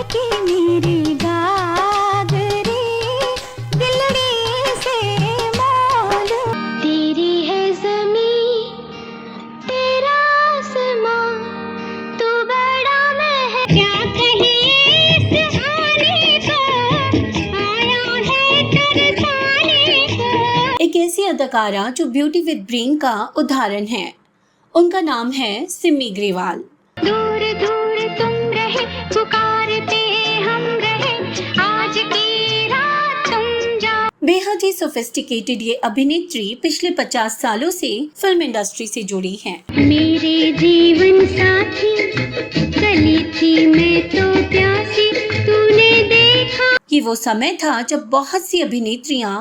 की मेरी गागरी दिलड़ी से मोल तेरी है ज़मीं तेरा आसमां तू बड़ा मैं क्या कहे इस हाने को आया है तरसाने को। एक ऐसी अदाकारा जो ब्यूटी विद ब्रेन का उदाहरण है। उनका नाम है सिमी ग्रेवाल। दूर दूर तुम रहे पुकारते हम रहे आज की रात तुम जाओ। बेहद ही सोफिस्टिकेटेड ये अभिनेत्री पिछले 50 सालों से फिल्म इंडस्ट्री से जुड़ी हैं। मेरे जीवन साथी चली थी मैं तो प्यासी तूने देखा। ये वो समय था जब बहुत सी अभिनेत्रियां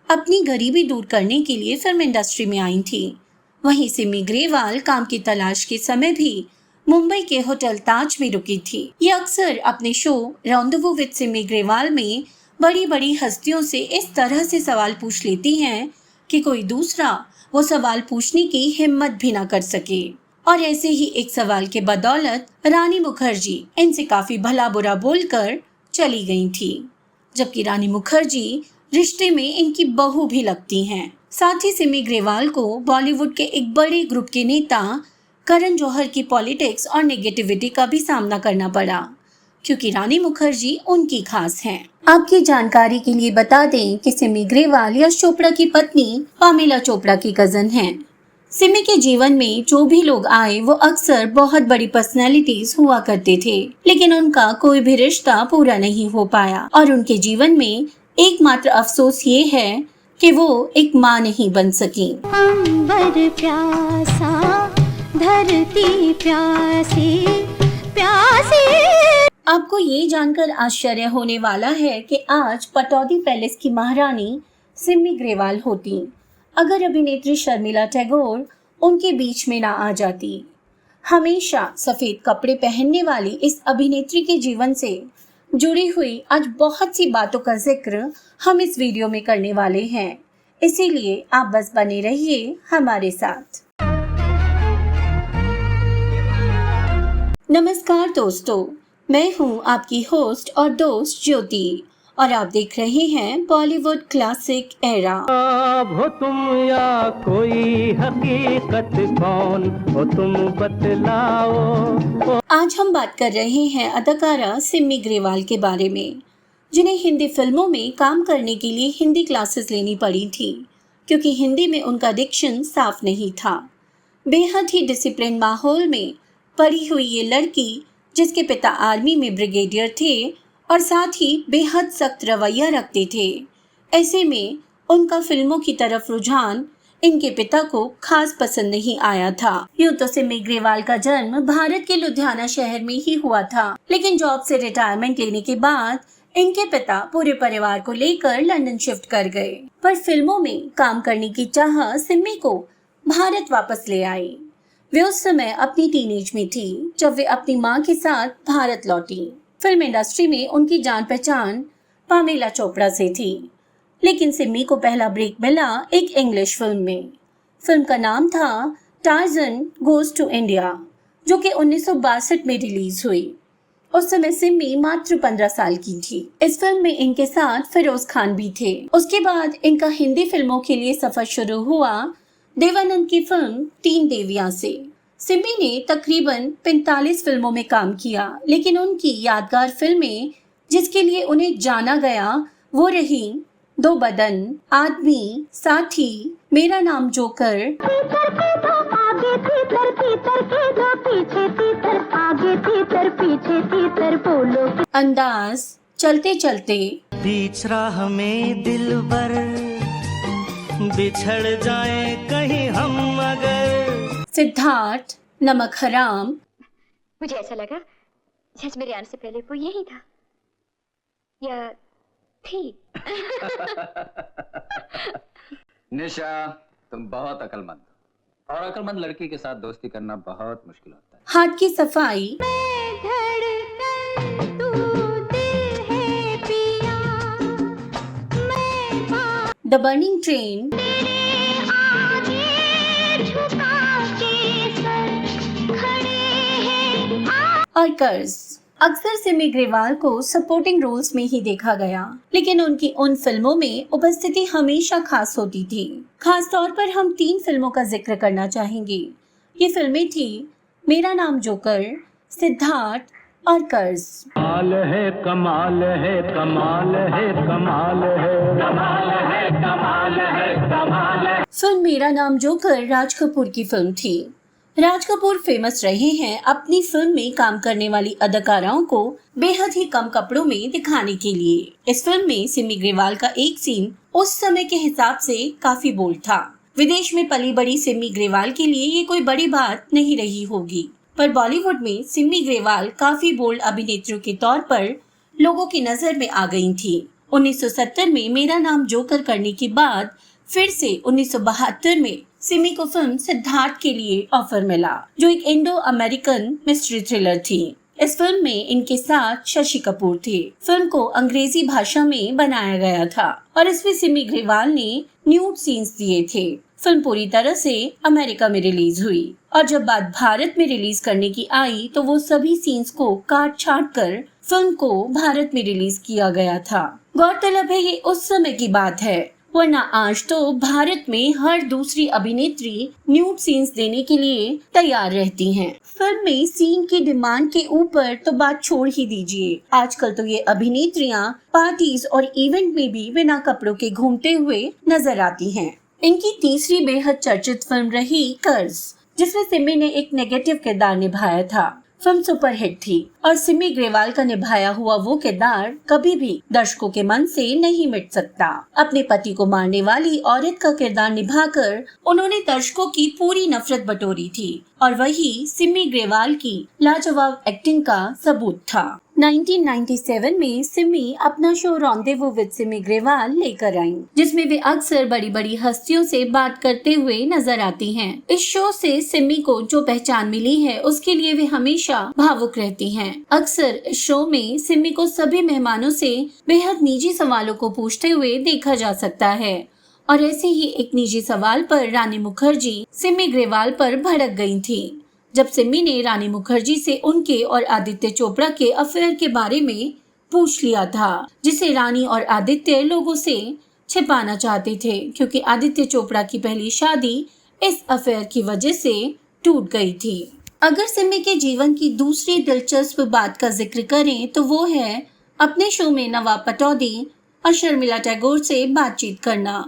अपनी गरीबी दूर करने के लिए फिल्म इंडस्ट्री में आई थी। वहीं सिमी ग्रेवाल काम की तलाश के समय भी मुंबई के होटल ताज में रुकी थी। ये अक्सर अपने show rendezvous with Simi Grewal में बड़ी बड़ी हस्तियों से इस तरह से सवाल पूछ लेती हैं कि कोई दूसरा वो सवाल पूछने की हिम्मत भी ना कर सके। और ऐसे ही एक सवाल के बदौलत रानी मुखर्जी इनसे काफी भला बुरा बोलकर चली गई थी, जबकि रानी मुखर्जी रिश्ते में इनकी बहू भी लगती हैं। साथ ही सिमी ग्रेवाल को बॉलीवुड के एक बड़े ग्रुप के नेता करण जौहर की पॉलिटिक्स और नेगेटिविटी का भी सामना करना पड़ा, क्योंकि रानी मुखर्जी उनकी खास हैं। आपकी जानकारी के लिए बता दें कि सिमी ग्रेवाल यश चोपड़ा की पत्नी पामेला चोपड़ा की कजन हैं। सिमी के जीवन में जो भी लोग आए वो अक्सर बहुत बड़ी पर्सनैलिटीज हुआ करते थे, लेकिन उनका कोई भी रिश्ता पूरा नहीं हो पाया और उनके जीवन में एकमात्र अफसोस ये है कि वो एक माँ नहीं बन सकी। अंबर प्यासा धरती प्यासी प्यासी। आपको ये जानकर आश्चर्य होने वाला है कि आज पटौदी पैलेस की महारानी सिमी ग्रेवाल होती अगर अभिनेत्री शर्मिला टैगोर उनके बीच में ना आ जाती। हमेशा सफेद कपड़े पहनने वाली इस अभिनेत्री के जीवन से जुड़ी हुई आज बहुत सी बातों का जिक्र हम इस वीडियो में करने वाले हैं, इसीलिए आप बस बने रहिए हमारे साथ। नमस्कार दोस्तों, मैं हूं आपकी होस्ट और दोस्त ज्योति और आप देख रहे हैं बॉलीवुड क्लासिक एरा। हो तुम या कोई हकीकत कौन हो तुम बतलाओ। आज हम बात कर रहे हैं अदाकारा सिमी ग्रेवाल के बारे में, जिन्हें हिंदी फिल्मों में काम करने के लिए हिंदी क्लासेस लेनी पड़ी थी, क्योंकि हिंदी में उनका डिक्शन साफ नहीं था। बेहद ही डिसिप्लिन माहौल में पढ़ी हुई ये लड़की, जिसके पिता आर्मी में ब्रिगेडियर थे और साथ ही बेहद सख्त रवैया रखते थे, ऐसे में उनका फिल्मों की तरफ रुझान इनके पिता को खास पसंद नहीं आया था। यूं तो सिमी ग्रेवाल का जन्म भारत के लुधियाना शहर में ही हुआ था, लेकिन जॉब से रिटायरमेंट लेने के बाद इनके पिता पूरे परिवार को लेकर लंदन शिफ्ट कर गए। पर फिल्मों में काम करने की चाह सिमी को भारत वापस ले आई। वे उस समय अपनी टीनेज में थी जब वे अपनी माँ के साथ भारत लौटी। फिल्म इंडस्ट्री में उनकी जान पहचान पामेला चोपड़ा से थी, लेकिन सिमी को पहला ब्रेक मिला एक इंग्लिश फिल्म में। फिल्म का नाम था टार्ज़न गोज़ टू इंडिया, जो कि 1962 में रिलीज हुई। उस समय सिमी मात्र 15 साल की थी। इस फिल्म में इनके साथ फिरोज खान भी थे। उसके बाद इनका हिंदी फिल्मों के लिए सफर शुरू हुआ देवानंद की फिल्म तीन देवियां से। सिमी ने तकरीबन 45 फिल्मों में काम किया, लेकिन उनकी यादगार फिल्में जिसके लिए उन्हें जाना गया वो रही दो बदन, आदमी, साथी, मेरा नाम जोकर, अंदाज, चलते चलते, बीच राह में दिलबर बिछड़ जाए कहीं हम मगर, सिद्धार्थ, नमक हराम। मुझे ऐसा लगा जैसे मेरे आने से पहले वो यही था या थी। निशा, तुम बहुत अक्लमंद हो और अक्लमंद लड़की के साथ दोस्ती करना बहुत मुश्किल होता है। हाथ की सफाई, द बर्निंग ट्रेन, और कर्ज। अक्सर सिमी ग्रेवाल को सपोर्टिंग रोल्स में ही देखा गया, लेकिन उनकी उन फिल्मों में उपस्थिति हमेशा खास होती थी। खास तौर पर हम 3 फिल्मों का जिक्र करना चाहेंगे। ये फिल्में थी मेरा नाम जोकर, सिद्धार्थ और कर्ज। कमाल है कमाल है कमाल है कमाल है कमाल है कमाल है कमाल है। फिल्म मेरा नाम जोकर राज कपूर की फिल्म थी। राज कपूर फेमस रहे हैं अपनी फिल्म में काम करने वाली अदाकाराओं को बेहद ही कम कपड़ों में दिखाने के लिए। इस फिल्म में सिमी ग्रेवाल का एक सीन उस समय के हिसाब से काफी बोल्ड था। विदेश में पली बड़ी सिमी ग्रेवाल के लिए ये कोई बड़ी बात नहीं रही होगी, पर बॉलीवुड में सिमी ग्रेवाल काफी बोल्ड अभिनेत्रियों के तौर पर लोगों की नजर में आ गई थी। 1970 में मेरा नाम जोकर करने के बाद फिर से 1972 में सिमी को फिल्म सिद्धार्थ के लिए ऑफर मिला, जो एक इंडो अमेरिकन मिस्ट्री थ्रिलर थी। इस फिल्म में इनके साथ शशि कपूर थे। फिल्म को अंग्रेजी भाषा में बनाया गया था और इसमें सिमी ग्रेवाल ने न्यूड सीन्स दिए थे। फिल्म पूरी तरह से अमेरिका में रिलीज हुई और जब बात भारत में रिलीज करने की आई तो वो सभी सीन्स को काट छाट कर फिल्म को भारत में रिलीज किया गया था। गौरतलब है ये उस समय की बात है, वरना आज तो भारत में हर दूसरी अभिनेत्री न्यूड सीन्स देने के लिए तैयार रहती हैं। फिल्म में सीन की डिमांड के ऊपर तो बात छोड़ ही दीजिए, आजकल तो ये अभिनेत्रियां पार्टीज और इवेंट में भी बिना कपड़ों के घूमते हुए नजर आती हैं। इनकी तीसरी बेहद चर्चित फिल्म रही कर्ज, जिसमें सिमी ने एक नेगेटिव किरदार निभाया था। फिल्म सुपरहिट थी और सिमी ग्रेवाल का निभाया हुआ वो किरदार कभी भी दर्शकों के मन से नहीं मिट सकता। अपने पति को मारने वाली औरत का किरदार निभाकर उन्होंने दर्शकों की पूरी नफरत बटोरी थी और वही सिमी ग्रेवाल की लाजवाब एक्टिंग का सबूत था। 1997 में सिमी अपना show rendezvous with Simi Grewal लेकर आईं, जिसमें वे अक्सर बड़ी बड़ी हस्तियों से बात करते हुए नजर आती हैं। इस शो से सिमी को जो पहचान मिली है उसके लिए वे हमेशा भावुक रहती हैं। अक्सर इस शो में सिमी को सभी मेहमानों से बेहद निजी सवालों को पूछते हुए देखा जा सकता है और ऐसे ही एक निजी सवाल पर रानी मुखर्जी सिमी ग्रेवाल पर भड़क गई थी। जब सिमी ने रानी मुखर्जी से उनके और आदित्य चोपड़ा के अफेयर के बारे में पूछ लिया था, जिसे रानी और आदित्य लोगों से छिपाना चाहते थे, क्योंकि आदित्य चोपड़ा की पहली शादी इस अफेयर की वजह से टूट गई थी। अगर सिमी के जीवन की दूसरी दिलचस्प बात का जिक्र करें तो वो है अपने शो में नवाब पटौदी और शर्मिला टैगोर से बातचीत करना,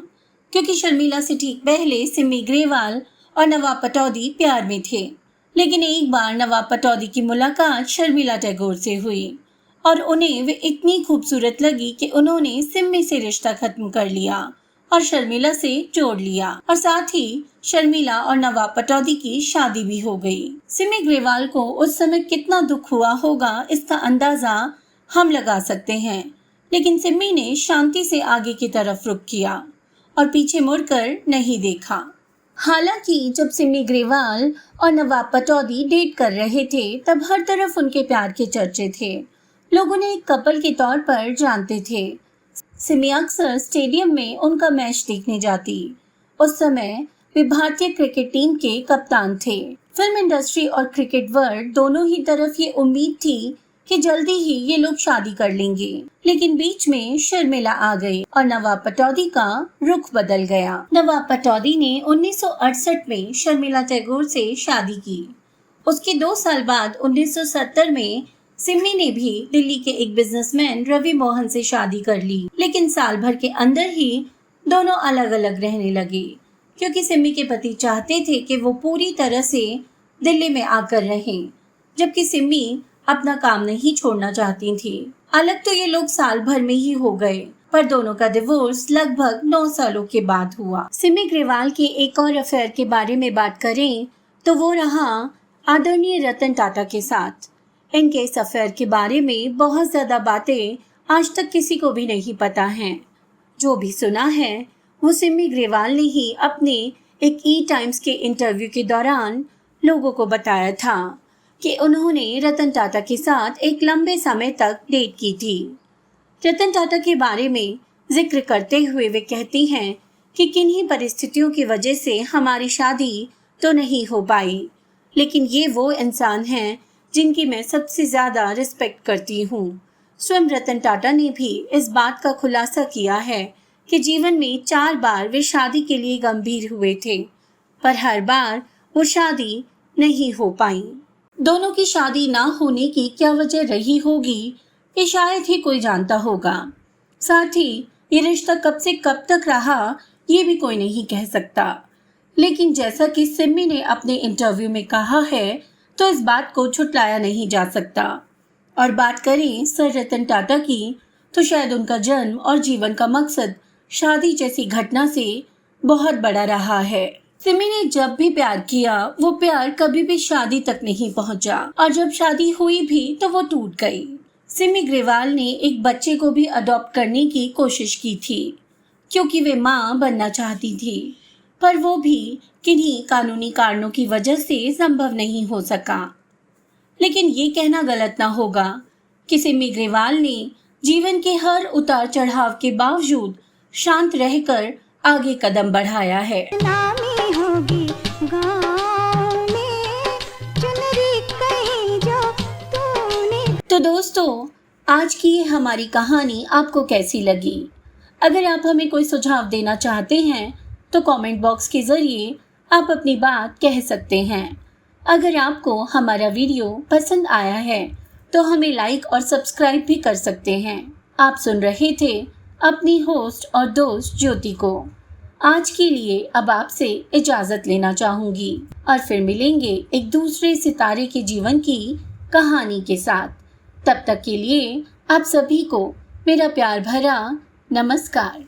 क्योंकि शर्मिला से ठीक पहले सिमी ग्रेवाल और नवाब पटौदी प्यार में थे। लेकिन एक बार नवाब पटौदी की मुलाकात शर्मिला टैगोर से हुई और उन्हें वे इतनी खूबसूरत लगी कि उन्होंने सिमी से रिश्ता खत्म कर लिया और शर्मिला से जोड़ लिया और साथ ही शर्मिला और नवाब पटौदी की शादी भी हो गई। सिमी ग्रेवाल को उस समय कितना दुख हुआ होगा इसका अंदाजा हम लगा सकते हैं, लेकिन सिमी ने शांति से आगे की तरफ रुख किया और पीछे मुड़कर नहीं देखा। हालांकि जब सिमी ग्रेवाल और नवाब पटौदी डेट कर रहे थे तब हर तरफ उनके प्यार के चर्चे थे। लोग उन्हें एक कपल के तौर पर जानते थे। सिमी अक्सर स्टेडियम में उनका मैच देखने जाती। उस समय वे भारतीय क्रिकेट टीम के कप्तान थे। फिल्म इंडस्ट्री और क्रिकेट वर्ल्ड दोनों ही तरफ ये उम्मीद थी कि जल्दी ही ये लोग शादी कर लेंगे, लेकिन बीच में शर्मिला आ गई और नवाब पटौदी का रुख बदल गया। नवाब पटौदी ने 1968 में शर्मिला टैगोर से शादी की। उसके 2 साल बाद 1970 में सिमी ने भी दिल्ली के एक बिजनेसमैन रवि मोहन से शादी कर ली, लेकिन साल भर के अंदर ही दोनों अलग अलग रहने लगे, क्योंकि सिमी के पति चाहते थे कि वो पूरी तरह से दिल्ली में आकर रहें, जबकि सिमी अपना काम नहीं छोड़ना चाहती थी। अलग तो ये लोग साल भर में ही हो गए, पर दोनों का डिवोर्स लगभग 9 सालों के बाद हुआ। सिमी ग्रेवाल के एक और अफेयर के बारे में बात करें तो वो रहा आदरणीय रतन टाटा के साथ। इनके इस अफेयर के बारे में बहुत ज्यादा बातें आज तक किसी को भी नहीं पता हैं। जो भी सुना है वो सिमी ग्रेवाल ने ही अपने एक टाइम्स के इंटरव्यू के दौरान लोगों को बताया था कि उन्होंने रतन टाटा के साथ एक लंबे समय तक डेट की थी। रतन टाटा के बारे में जिक्र करते हुए वे कहती हैं कि किन्हीं परिस्थितियों की वजह से हमारी शादी तो नहीं हो पाई, लेकिन ये वो इंसान हैं जिनकी मैं सबसे ज़्यादा रिस्पेक्ट करती हूँ। स्वयं रतन टाटा ने भी इस बात का खुलासा किया है कि जीवन में 4 बार वे शादी के लिए गंभीर हुए थे, पर हर बार वो शादी नहीं हो पाई। दोनों की शादी ना होने की क्या वजह रही होगी, ये शायद ही कोई जानता होगा। साथ ही ये रिश्ता कब से कब तक रहा, ये भी कोई नहीं कह सकता। लेकिन जैसा कि सिमी ने अपने इंटरव्यू में कहा है, तो इस बात को छुटलाया नहीं जा सकता। और बात करें सर रतन टाटा की, तो शायद उनका जन्म और जीवन का मकसद शादी जैसी घटना से बहुत बड़ा रहा है। सिमी ने जब भी प्यार किया, वो प्यार कभी भी शादी तक नहीं पहुंचा, और जब शादी हुई भी तो वो टूट गई। सिमी ग्रेवाल ने एक बच्चे को भी अडॉप्ट करने की कोशिश की थी, क्योंकि वे माँ बनना चाहती थी, पर वो भी किन्हीं कानूनी कारणों की वजह से संभव नहीं हो सका। लेकिन ये कहना गलत ना होगा कि सिमी ग्रेवाल ने जीवन के हर उतार चढ़ाव के बावजूद शांत रहकर आगे कदम बढ़ाया है। नामी होगी गाँव में, चुनरी कहीं जो तूने। तो दोस्तों, आज की ये हमारी कहानी आपको कैसी लगी? अगर आप हमें कोई सुझाव देना चाहते हैं तो कमेंट बॉक्स के ज़रिए आप अपनी बात कह सकते हैं। अगर आपको हमारा वीडियो पसंद आया है तो हमें लाइक और सब्सक्राइब भी कर सकते हैं। आप सुन रहे थे अपनी होस्ट और दोस्त ज्योति को। आज के लिए अब आपसे इजाज़त लेना चाहूँगी और फिर मिलेंगे एक दूसरे सितारे के जीवन की कहानी के साथ। तब तक के लिए आप सभी को मेरा प्यार भरा नमस्कार।